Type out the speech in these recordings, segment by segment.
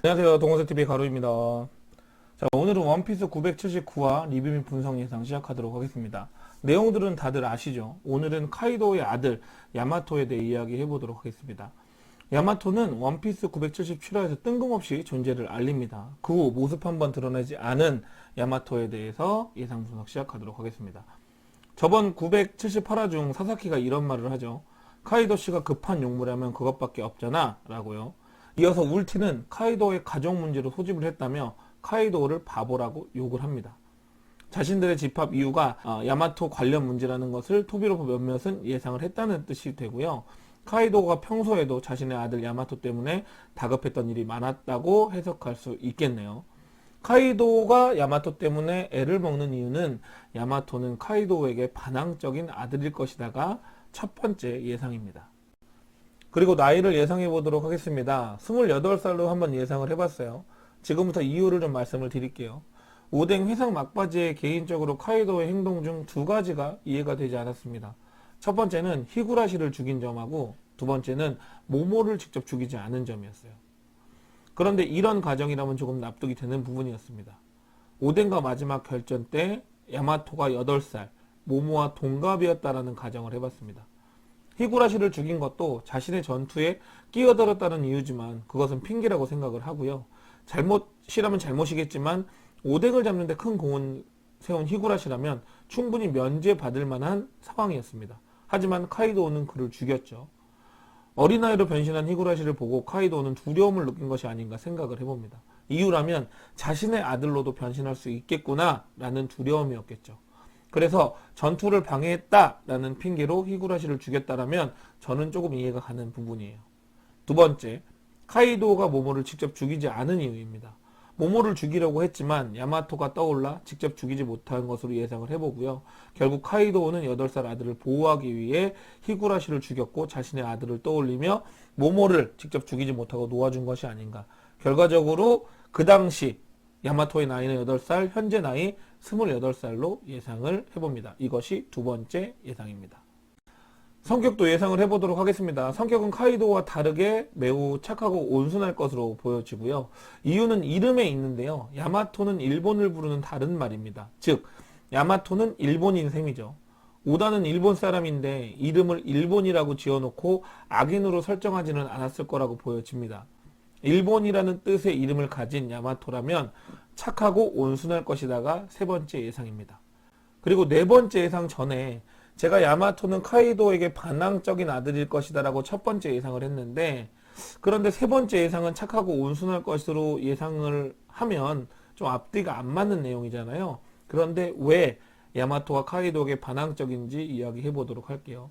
안녕하세요. 동호세TV 가루입니다. 자, 오늘은 원피스 979화 리뷰 및 분석 예상 시작하도록 하겠습니다. 내용들은 다들 아시죠? 오늘은 카이도의 아들 야마토에 대해 이야기해보도록 하겠습니다. 야마토는 원피스 977화에서 뜬금없이 존재를 알립니다. 그 후 모습 한번 드러내지 않은 야마토에 대해서 예상 분석 시작하도록 하겠습니다. 저번 978화 중 사사키가 이런 말을 하죠. 카이도 씨가 급한 용무라면 그것밖에 없잖아 라고요. 이어서 울티는 카이도의 가족 문제로 소집을 했다며 카이도를 바보라고 욕을 합니다. 자신들의 집합 이유가 야마토 관련 문제라는 것을 토비로프 몇몇은 예상을 했다는 뜻이 되고요. 카이도가 평소에도 자신의 아들 야마토 때문에 다급했던 일이 많았다고 해석할 수 있겠네요. 카이도가 야마토 때문에 애를 먹는 이유는 야마토는 카이도에게 반항적인 아들일 것이다가 첫 번째 예상입니다. 그리고 나이를 예상해 보도록 하겠습니다. 28살로 한번 예상을 해봤어요. 지금부터 이유를 좀 말씀을 드릴게요. 오뎅 회상 막바지에 개인적으로 카이도의 행동 중 두 가지가 이해가 되지 않았습니다. 첫 번째는 히구라시를 죽인 점하고 두 번째는 모모를 직접 죽이지 않은 점이었어요. 그런데 이런 가정이라면 조금 납득이 되는 부분이었습니다. 오뎅과 마지막 결전 때 야마토가 8살, 모모와 동갑이었다라는 가정을 해봤습니다. 히구라시를 죽인 것도 자신의 전투에 끼어들었다는 이유지만 그것은 핑계라고 생각을 하고요. 잘못이라면 잘못이겠지만 오뎅을 잡는데 큰 공을 세운 히구라시라면 충분히 면죄받을 만한 상황이었습니다. 하지만 카이도우는 그를 죽였죠. 어린아이로 변신한 히구라시를 보고 카이도우는 두려움을 느낀 것이 아닌가 생각을 해봅니다. 이유라면 자신의 아들로도 변신할 수 있겠구나 라는 두려움이었겠죠. 그래서 전투를 방해했다라는 핑계로 히구라시를 죽였다라면 저는 조금 이해가 가는 부분이에요. 두 번째, 카이도우가 모모를 직접 죽이지 않은 이유입니다. 모모를 죽이려고 했지만 야마토가 떠올라 직접 죽이지 못한 것으로 예상을 해보고요. 결국 카이도우는 8살 아들을 보호하기 위해 히구라시를 죽였고 자신의 아들을 떠올리며 모모를 직접 죽이지 못하고 놓아준 것이 아닌가. 결과적으로 그 당시 야마토의 나이는 8살, 현재 나이 28살로 예상을 해봅니다. 이것이 두 번째 예상입니다. 성격도 예상을 해보도록 하겠습니다. 성격은 카이도와 다르게 매우 착하고 온순할 것으로 보여지고요. 이유는 이름에 있는데요. 야마토는 일본을 부르는 다른 말입니다. 즉, 야마토는 일본인 셈이죠. 오다는 일본 사람인데 이름을 일본이라고 지어놓고 악인으로 설정하지는 않았을 거라고 보여집니다. 일본이라는 뜻의 이름을 가진 야마토라면 착하고 온순할 것이다가 세 번째 예상입니다. 그리고 네 번째 예상 전에 제가 야마토는 카이도에게 반항적인 아들일 것이다 라고 첫 번째 예상을 했는데, 그런데 세 번째 예상은 착하고 온순할 것으로 예상을 하면 좀 앞뒤가 안 맞는 내용이잖아요. 그런데 왜 야마토가 카이도에게 반항적인지 이야기해 보도록 할게요.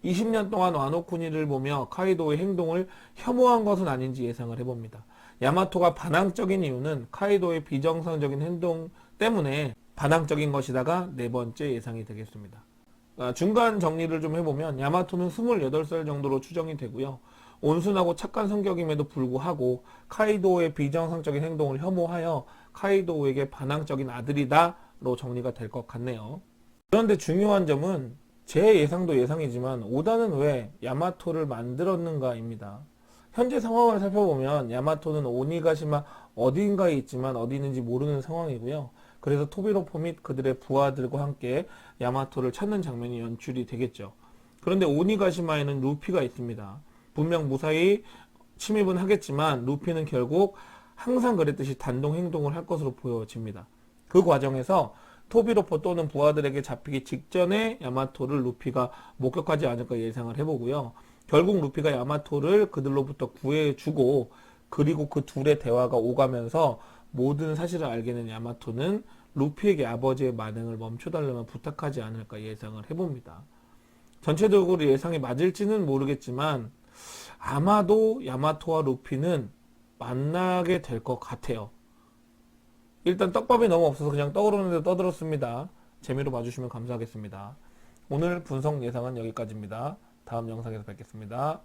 20년 동안 와노쿠니를 보며 카이도의 행동을 혐오한 것은 아닌지 예상을 해봅니다. 야마토가 반항적인 이유는 카이도의 비정상적인 행동 때문에 반항적인 것이다가 네 번째 예상이 되겠습니다. 중간 정리를 좀 해보면 야마토는 28살 정도로 추정이 되고요. 온순하고 착한 성격임에도 불구하고 카이도의 비정상적인 행동을 혐오하여 카이도에게 반항적인 아들이다로 정리가 될 것 같네요. 그런데 중요한 점은 제 예상도 예상이지만 오다는 왜 야마토를 만들었는가입니다. 현재 상황을 살펴보면 야마토는 오니가시마 어디인가에 있지만 어디 있는지 모르는 상황이고요. 그래서 토비로프 및 그들의 부하들과 함께 야마토를 찾는 장면이 연출이 되겠죠. 그런데 오니가시마에는 루피가 있습니다. 분명 무사히 침입은 하겠지만 루피는 결국 항상 그랬듯이 단독 행동을 할 것으로 보여집니다. 그 과정에서 토비로프 또는 부하들에게 잡히기 직전에 야마토를 루피가 목격하지 않을까 예상을 해보고요. 결국 루피가 야마토를 그들로부터 구해주고 그리고 그 둘의 대화가 오가면서 모든 사실을 알게 된 야마토는 루피에게 아버지의 만행을 멈춰달라면 부탁하지 않을까 예상을 해봅니다. 전체적으로 예상이 맞을지는 모르겠지만 아마도 야마토와 루피는 만나게 될 것 같아요. 일단 떡밥이 너무 없어서 그냥 떠오르는 대로 떠들었습니다. 재미로 봐주시면 감사하겠습니다. 오늘 분석 예상은 여기까지입니다. 다음 영상에서 뵙겠습니다.